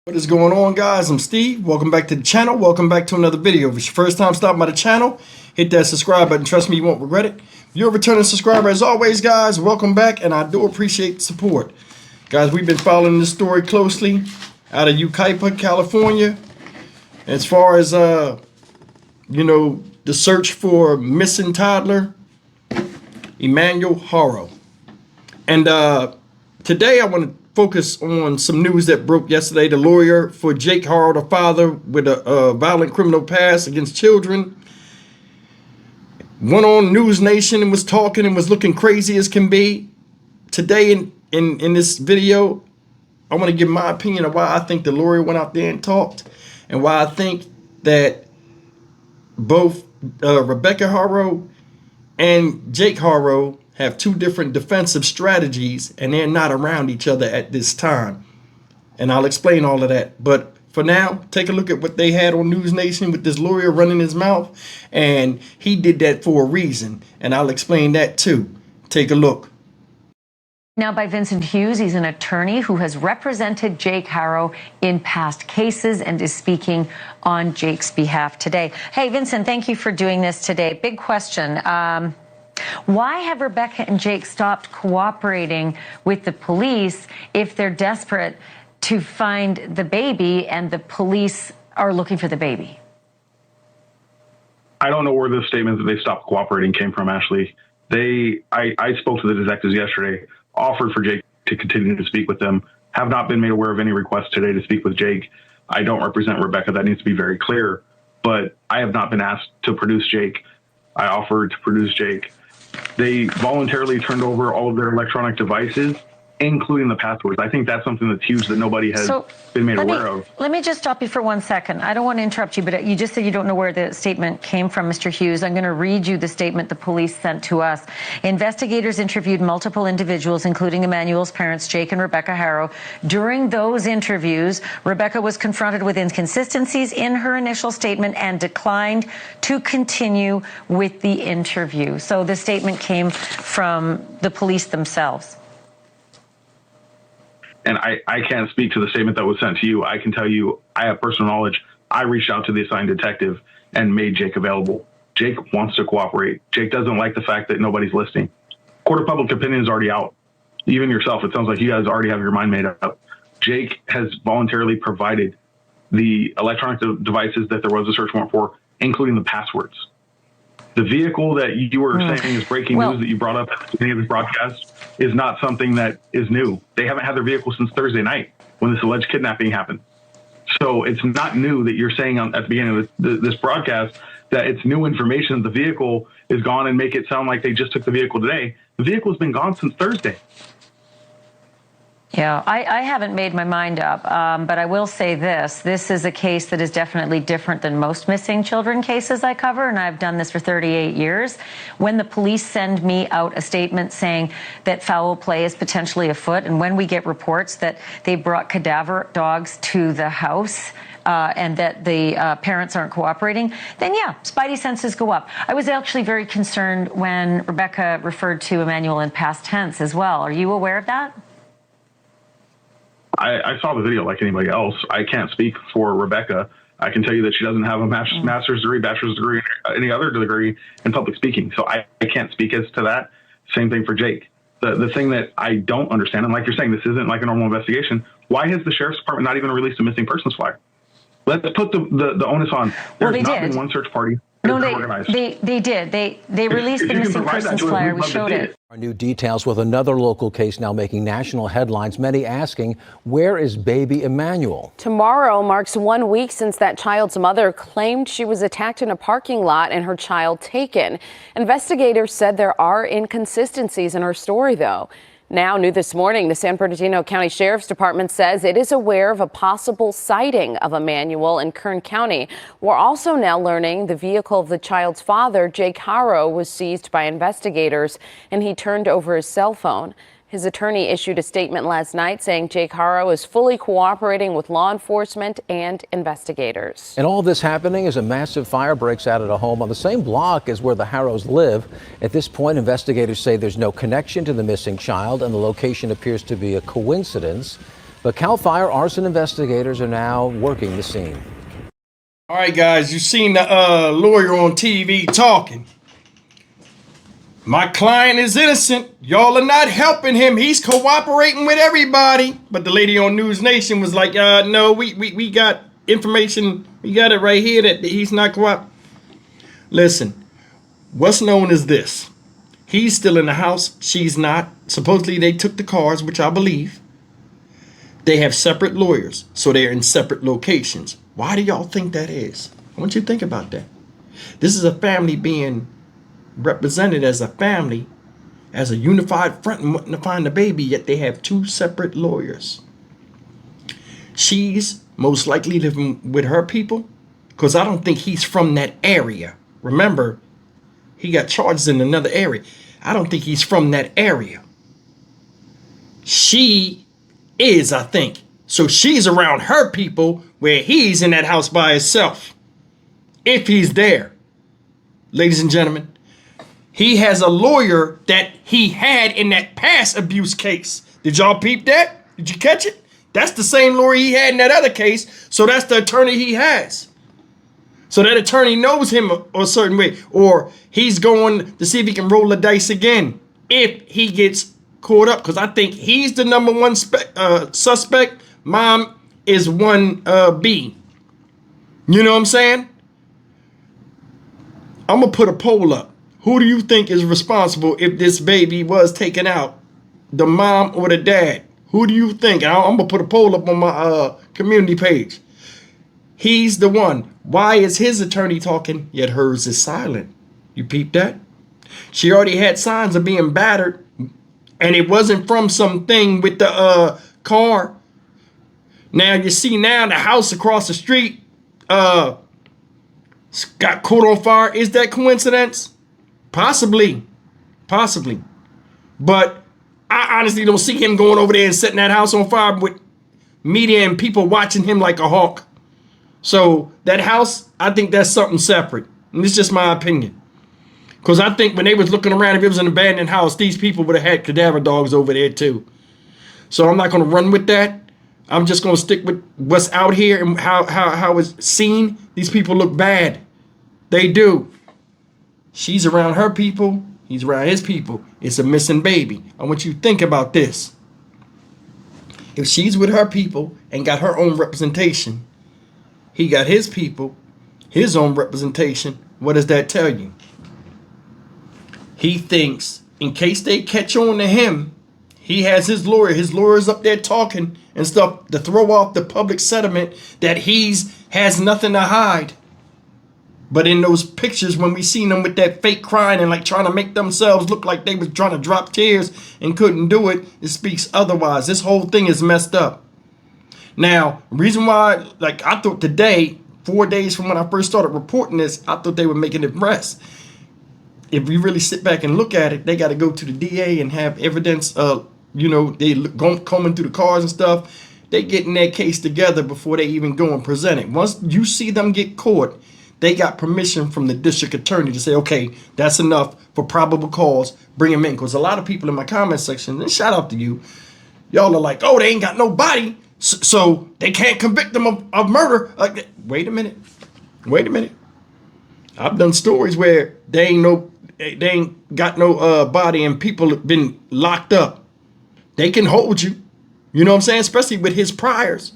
What is going on, guys? I'm Steve. Welcome back to the channel. Welcome back to another video. If it's your first time stopping by the channel, hit that subscribe button. Trust me, you won't regret it. If you're a returning subscriber, as always, guys, welcome back, and I do appreciate the support. Guys, we've been following this story closely out of Yucaipa, California. As far as, the search for missing toddler, Emmanuel Haro. And today I want to focus on some news that broke yesterday. The lawyer for Jake Haro, the father with a violent criminal past against children, went on News Nation and was talking and was looking crazy as can be. Today in this video, I want to give my opinion of why I think the lawyer went out there and talked, and why I think that both Rebecca Haro and Jake Haro have two different defensive strategies, and they're not around each other at this time. And I'll explain all of that. But for now, take a look at what they had on News Nation with this lawyer running his mouth. And he did that for a reason. And I'll explain that too. Take a look. Now by Vincent Hughes. He's an attorney who has represented Jake Haro in past cases and is speaking on Jake's behalf today. Hey, Vincent, thank you for doing this today. Big question. Why have Rebecca and Jake stopped cooperating with the police if they're desperate to find the baby and the police are looking for the baby? I don't know where the statement that they stopped cooperating came from, Ashley. I spoke to the detectives yesterday, offered for Jake to continue to speak with them, have not been made aware of any requests today to speak with Jake. I don't represent Rebecca. That needs to be very clear. But I have not been asked to produce Jake. I offered to produce Jake. They voluntarily turned over all of their electronic devices, including the passwords. I think that's something that's huge that nobody has been made aware of. Let me just stop you for 1 second. I don't want to interrupt you, but you just said you don't know where the statement came from, Mr. Hughes. I'm going to read you the statement the police sent to us. Investigators interviewed multiple individuals, including Emmanuel's parents, Jake and Rebecca Haro. During those interviews, Rebecca was confronted with inconsistencies in her initial statement and declined to continue with the interview. So the statement came from the police themselves. And I can't speak to the statement that was sent to you. I can tell you, I have personal knowledge. I reached out to the assigned detective and made Jake available. Jake wants to cooperate. Jake doesn't like the fact that nobody's listening. Court of public opinion is already out. Even yourself, it sounds like you guys already have your mind made up. Jake has voluntarily provided the electronic devices that there was a search warrant for, including the passwords. The vehicle that you were saying is breaking news that you brought up at the beginning of this broadcast is not something that is new. They haven't had their vehicle since Thursday night when this alleged kidnapping happened. So it's not new that you're saying at the beginning of this broadcast that it's new information that the vehicle is gone and make it sound like they just took the vehicle today. The vehicle has been gone since Thursday. Yeah, I haven't made my mind up, but I will say this. This is a case that is definitely different than most missing children cases I cover, and I've done this for 38 years. When the police send me out a statement saying that foul play is potentially afoot, and when we get reports that they brought cadaver dogs to the house, and that the parents aren't cooperating, then yeah, spidey senses go up. I was actually very concerned when Rebecca referred to Emmanuel in past tense as well. Are you aware of that? I saw the video like anybody else. I can't speak for Rebecca. I can tell you that she doesn't have a master's degree, bachelor's degree, or any other degree in public speaking. So I can't speak as to that. Same thing for Jake. The thing that I don't understand, and like you're saying, this isn't like a normal investigation. Why has the sheriff's department not even released a missing persons flyer? Let's put the onus on. There's not been one search party. No, they did. They released the missing persons flyer. We showed it. Our new details with another local case now making national headlines, many asking, where is baby Emmanuel? Tomorrow marks 1 week since that child's mother claimed she was attacked in a parking lot and her child taken. Investigators said there are inconsistencies in her story, though. Now, new this morning, the San Bernardino County Sheriff's Department says it is aware of a possible sighting of Emmanuel in Kern County. We're also now learning the vehicle of the child's father, Jake Haro, was seized by investigators, and he turned over his cell phone. His attorney issued a statement last night saying Jake Haro is fully cooperating with law enforcement and investigators. And all this happening as a massive fire breaks out at a home on the same block as where the Haros live. At this point, investigators say there's no connection to the missing child and the location appears to be a coincidence. But Cal Fire arson investigators are now working the scene. All right, guys, you've seen the lawyer on TV talking. My client is innocent. Y'all are not helping him. He's cooperating with everybody. But the lady on News Nation was like, no, we got information. We got it right here that he's not cooperating. Listen, what's known as this? He's still in the house. She's not. Supposedly they took the cars, which I believe. They have separate lawyers, so they're in separate locations. Why do y'all think that is? I want you to think about that. This is a family being represented as a family, as a unified front and wanting to find the baby, yet they have two separate lawyers. She's most likely living with her people, because I don't think he's from that area. Remember, he got charges in another area. I don't think he's from that area. She is, I think. So she's around her people where he's in that house by himself. If he's there. Ladies and gentlemen, he has a lawyer that he had in that past abuse case. Did y'all peep that? Did you catch it? That's the same lawyer he had in that other case. So that's the attorney he has. So that attorney knows him a certain way. Or he's going to see if he can roll the dice again if he gets caught up. Because I think he's the number one suspect. Mom is 1B. You know what I'm saying? I'm going to put a poll up. Who do you think is responsible if this baby was taken out? The mom or the dad? Who do you think? I'm going to put a poll up on my community page. He's the one. Why is his attorney talking, yet hers is silent? You peep that? She already had signs of being battered, and it wasn't from something with the car. Now you see now the house across the street got caught on fire. Is that coincidence? Possibly. Possibly. But I honestly don't see him going over there and setting that house on fire with media and people watching him like a hawk. So that house, I think that's something separate. And it's just my opinion. Because I think when they was looking around, if it was an abandoned house, these people would have had cadaver dogs over there too. So I'm not going to run with that. I'm just going to stick with what's out here and how it's seen. These people look bad. They do. She's around her people. He's around his people. It's a missing baby. I want you to think about this. If she's with her people and got her own representation, he got his people, his own representation, what does that tell you? He thinks in case they catch on to him, he has his lawyer. His lawyer's up there talking and stuff to throw off the public sentiment that has nothing to hide. But in those pictures, when we seen them with that fake crying and like trying to make themselves look like they was trying to drop tears and couldn't do it, it speaks otherwise. This whole thing is messed up. Now, reason why, like I thought today, 4 days from when I first started reporting this, I thought they were making it rest. If we really sit back and look at it, they got to go to the DA and have evidence of, they combing through the cars and stuff. They getting their case together before they even go and present it. Once you see them get caught, they got permission from the district attorney to say, okay, that's enough for probable cause, bring him in. Because a lot of people in my comment section, and shout out to you, y'all are like, oh, they ain't got no body, so they can't convict them of murder. Wait a minute. I've done stories where they ain't got no body and people have been locked up. They can hold you. You know what I'm saying? Especially with his priors.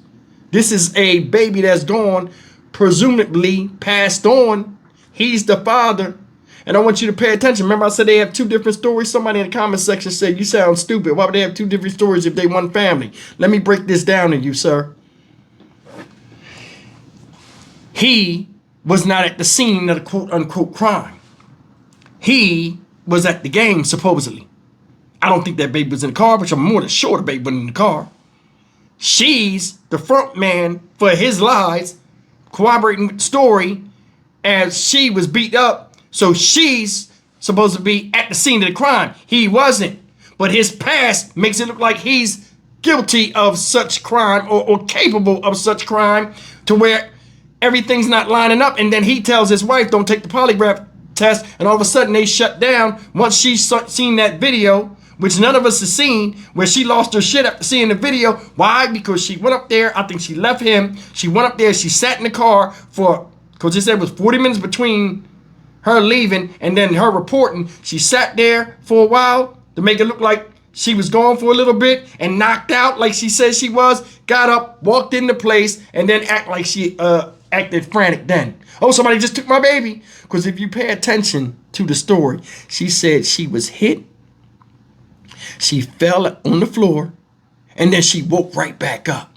This is a baby that's gone, presumably passed on. He's the father. And I want you to pay attention. Remember I said they have two different stories? Somebody in the comment section said, you sound stupid. Why would they have two different stories if they one family? Let me break this down to you, sir. He was not at the scene of the quote-unquote crime. He was at the game, supposedly. I don't think that baby was in the car, but I'm more than sure the baby wasn't in the car. She's the front man for his lies, corroborating with the story, as she was beat up. So she's supposed to be at the scene of the crime. He wasn't. But his past makes it look like he's guilty of such crime or capable of such crime to where everything's not lining up. And then he tells his wife, don't take the polygraph test. And all of a sudden they shut down once she's seen that video which none of us have seen, where she lost her shit after seeing the video. Why? Because she went up there. I think she left him. She went up there. She sat in the car for, because they said it was 40 minutes between her leaving and then her reporting. She sat there for a while to make it look like she was gone for a little bit and knocked out like she said she was, got up, walked into place, and then act like she acted frantic then. Oh, somebody just took my baby. Because if you pay attention to the story, she said she was hit, she fell on the floor, and then she woke right back up.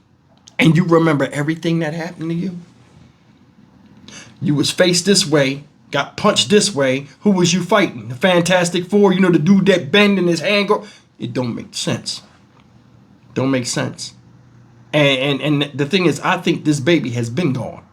And you remember everything that happened to you? You was faced this way, got punched this way. Who was you fighting? The Fantastic Four, you know, the dude that bend in his hand go. It don't make sense. Don't make sense. And the thing is, I think this baby has been gone.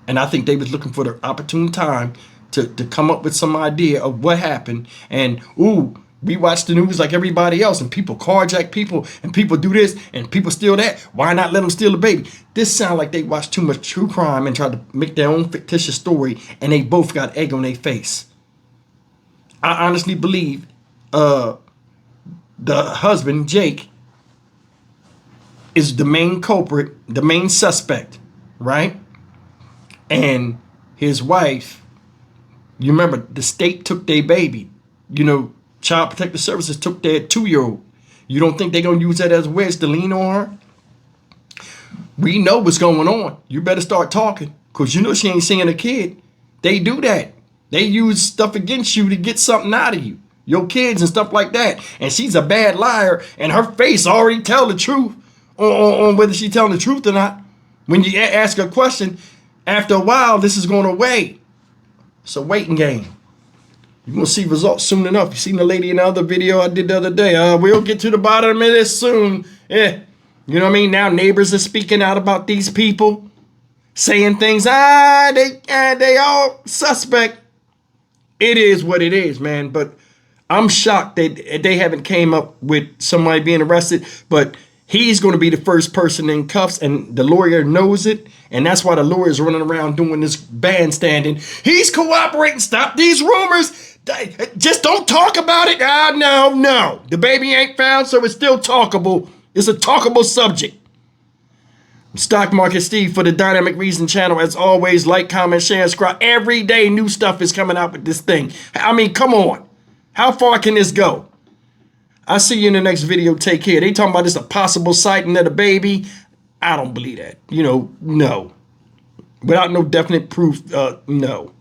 And I think they was looking for the opportune time to come up with some idea of what happened. And, ooh, we watch the news like everybody else, and people carjack people, and people do this, and people steal that. Why not let them steal the baby? This sounds like they watched too much true crime and tried to make their own fictitious story, and they both got egg on their face. I honestly believe the husband, Jake, is the main culprit, the main suspect, right? And his wife, you remember, the state took their baby. You know, Child Protective Services took their 2-year-old. You don't think they're going to use that as a wedge to lean on her? We know what's going on. You better start talking, because you know she ain't seeing a kid. They do that. They use stuff against you to get something out of you, your kids and stuff like that. And she's a bad liar, and her face already tell the truth on whether she's telling the truth or not. When you ask her a question, after a while, this is going away. It's a waiting game. You're going to see results soon enough. You seen the lady in the other video I did the other day. We'll get to the bottom of this soon. Yeah. You know what I mean? Now neighbors are speaking out about these people, saying things. They all suspect. It is what it is, man. But I'm shocked that they haven't came up with somebody being arrested. But he's going to be the first person in cuffs, and the lawyer knows it. And that's why the lawyer's running around doing this bandstanding. He's cooperating. Stop these rumors. Just don't talk about it. No. The baby ain't found, so it's still talkable. It's a talkable subject. Stock Market Steve for the Dynamic Reason channel. As always, like, comment, share, and subscribe. Every day new stuff is coming out with this thing. I mean, come on. How far can this go? I'll see you in the next video. Take care. They talking about this a possible sighting of the baby. I don't believe that. You know, no. Without no definite proof, no.